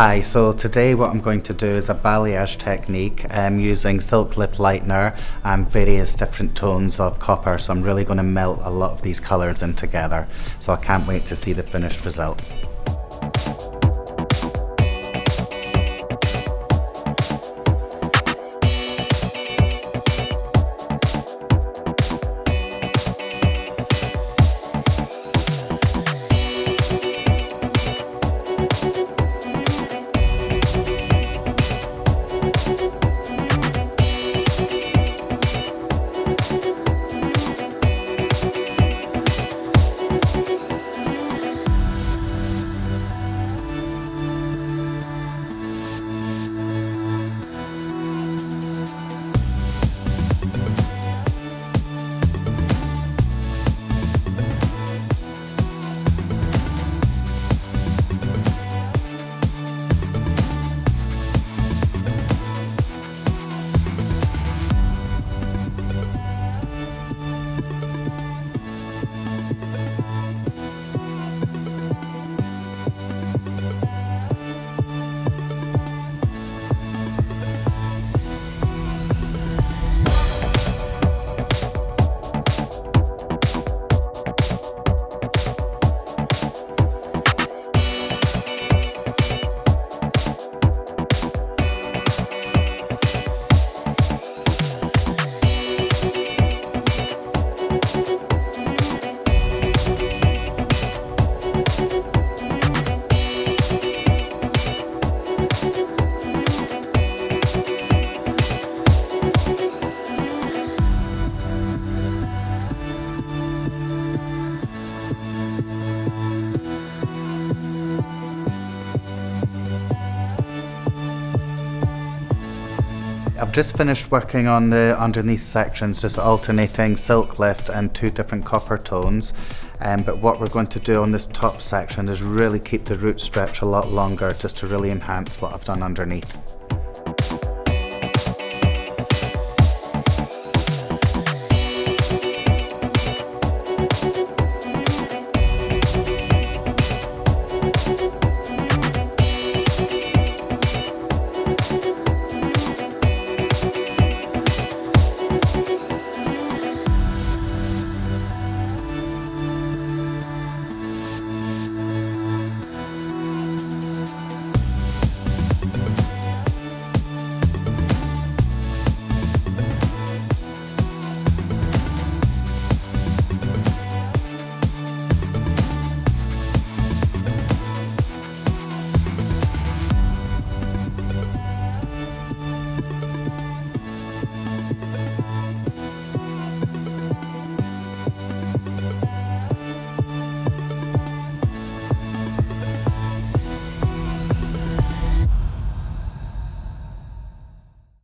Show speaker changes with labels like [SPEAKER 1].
[SPEAKER 1] Hi, so today what I'm going to do is a balayage technique using silk lift lightener and various different tones of copper. So I'm really going to melt a lot of these colours in together. So I can't wait to see the finished result. I've just finished working on the underneath sections, just alternating silk lift and two different copper tones. But what we're going to do on this top section is really keep the root stretch a lot longer, just to really enhance what I've done underneath.